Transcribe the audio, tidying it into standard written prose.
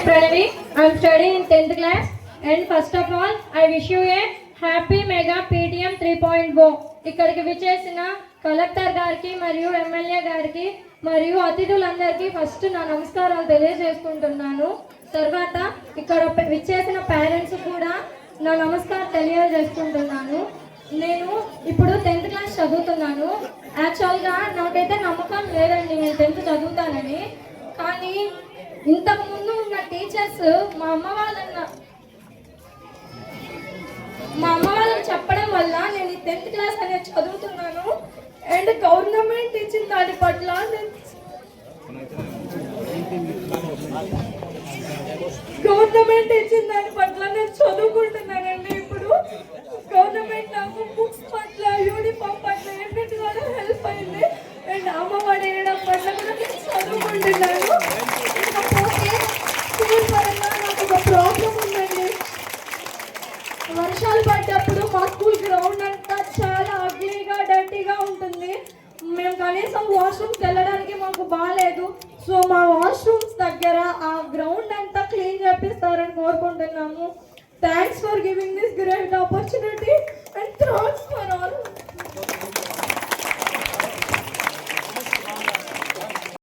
Pranavi, I am studying in 10th class and first of all I wish you a happy mega PTM 3.0. ఇక్కడికి విచ్చేసిన collector గారికి మరియు MLA గారికి మరియు అతిథులందరికీ first నా నమస్కారాలు తెలియజేసుకుంటున్నాను. తర్వాత ఇక్కడ విచ్చేసిన పేరెంట్స్ కూడా నా నమస్కారం తెలియజేసుకుంటున్నాను. నేను ఇప్పుడు 10th క్లాస్ చదువుతున్నాను. యాక్చువల్గా నాకైతే నమ్మకం లేదండి నేను 10th చదువుతానని. కానీ ఇంతకుముందు ఉన్న టీచర్స్ మా అమ్మ వాళ్ళని చెప్పడం వల్ల నేను 10th క్లాస్ అనేది చదువుతున్నాను. అండ్ గవర్నమెంట్ ఇచ్చిన దాని పట్ల నేను చదువుకుంటున్నానండి. ఇప్పుడు గవర్నమెంట్ నాకు బుక్స్ పట్ల యూనిఫామ్ పట్ల ఎన్నిటి కూడా హెల్ప్ అయింది. అండ్ అమ్మఒడి వేయడం పట్ల కూడా నేను చదువుకుంటున్నాను. స్కూల్ పరంగా నాకు ఒక ప్రాబ్లం ఉందండి. వర్షాలు పడ్డప్పుడు మా స్కూల్ గ్రౌండ్ అంతా చాలా అగ్లీగా డర్టీగా ఉంటుంది. మేము కనీసం వాష్రూమ్కి వెళ్ళడానికి మాకు బాగాలేదు. సో మా వాష్రూమ్స్ దగ్గర ఆ గ్రౌండ్ అంతా క్లీన్ చేపిస్తారని కోరుకుంటున్నాము. Thanks for giving this great opportunity.